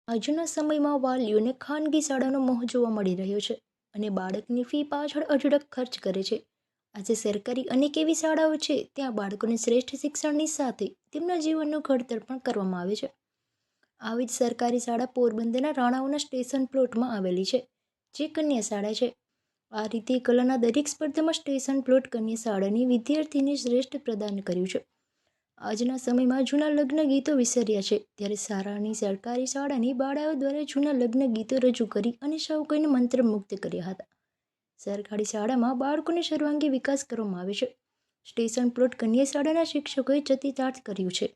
આજના સમયમાં વાલીઓને ખાનગી શાળાનો મોહ જોવા મળી રહ્યો છે અને બાળકની ફી પાછળ અઢળક ખર્ચ કરે છે. આજે સરકારી અનેક એવી શાળાઓ છે ત્યાં બાળકોને શ્રેષ્ઠ શિક્ષણની સાથે તેમના જીવનનું ઘડતર પણ કરવામાં આવે છે. આવી જ સરકારી શાળા પોરબંદરના રાણાઓના સ્ટેશન પ્લોટમાં આવેલી છે, જે કન્યા શાળા છે. આ રીતે કલાના દરેક સ્પર્ધામાં સ્ટેશન પ્લોટ કન્યા શાળાની વિદ્યાર્થીને શ્રેષ્ઠ પ્રદાન કર્યું છે. આજના સમયમાં જૂના લગ્ન ગીતો વિસર્યા છે, ત્યારે સારાની સરકારી શાળાની બાળાઓ દ્વારા જૂના લગ્ન ગીતો રજૂ કરી અને સૌ કોઈને મંત્રમુગ્ધ કર્યા હતા. સરકારી શાળામાં બાળકોને સર્વાંગી વિકાસ કરવામાં આવે છે. સ્ટેશન પ્લોટ કન્યા શાળાના શિક્ષકોએ ચરિતાર્થ કર્યું છે.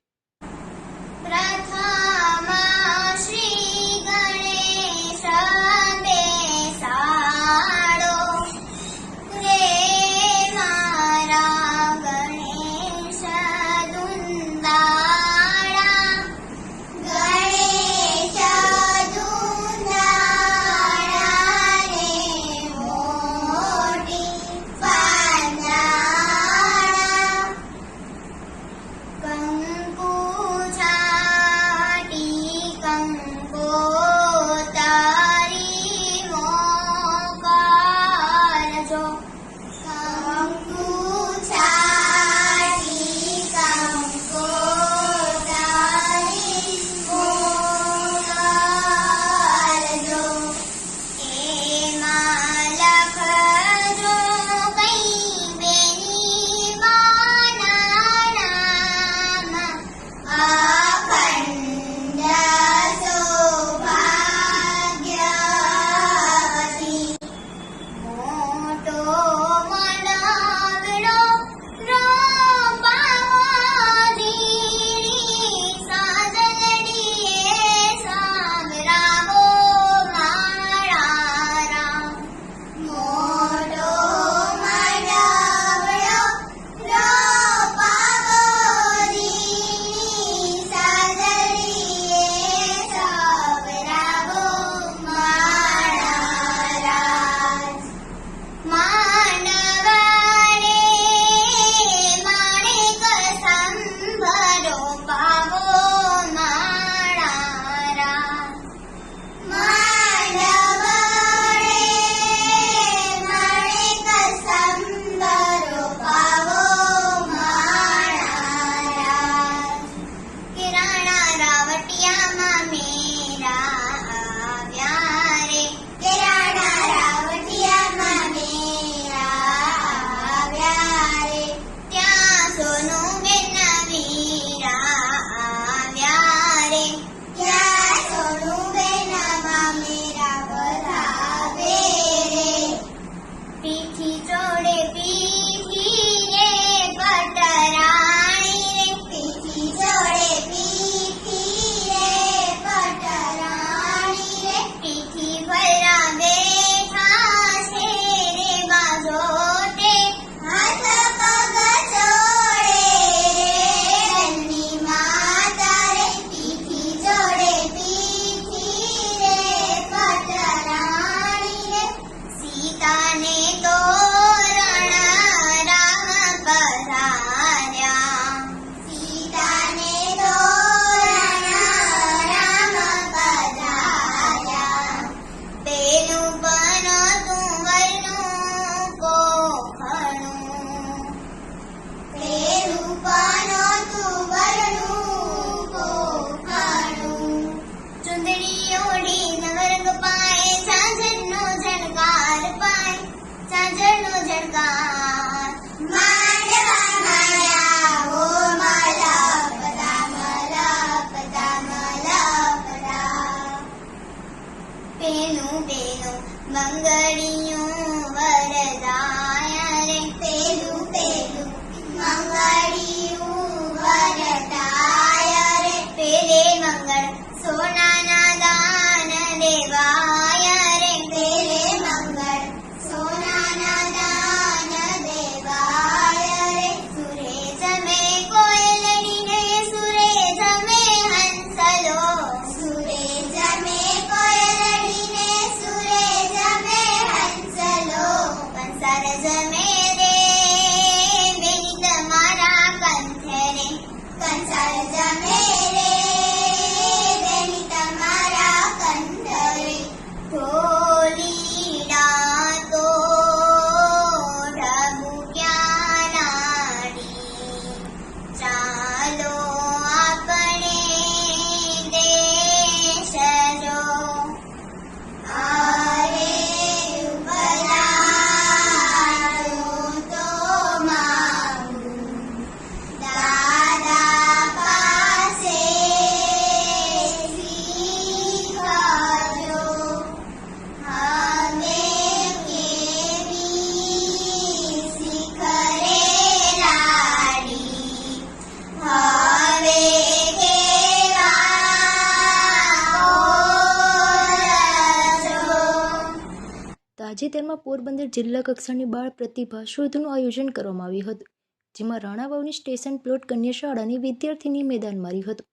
તાજેતરમાં પોરબંદર જિલ્લા કક્ષાની બાળ પ્રતિભા શોધનું આયોજન કરવામાં આવ્યું હતું, જેમાં રાણાવાવની સ્ટેશન પ્લોટ કન્યા શાળાની વિદ્યાર્થીની મેદાન માર્યું હતું.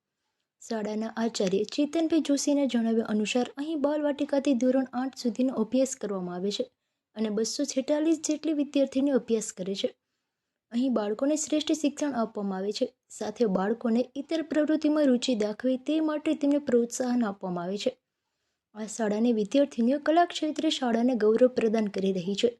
શાળાના આચાર્ય ચેતનભાઈ જોશીના જણાવ્યા અનુસાર અહીં બાલવાટિકાથી ધોરણ 8 સુધીનો અભ્યાસ કરવામાં આવે છે અને 246 જેટલી વિદ્યાર્થીની અભ્યાસ કરે છે. અહીં બાળકોને શ્રેષ્ઠ શિક્ષણ આપવામાં આવે છે. સાથે બાળકોને ઇતર પ્રવૃત્તિમાં રુચિ દાખવે તે માટે તેમને પ્રોત્સાહન આપવામાં આવે છે. આ શાળાની વિદ્યાર્થીનીઓ કલા ક્ષેત્રે શાળાને ગૌરવ પ્રદાન કરી રહી છે.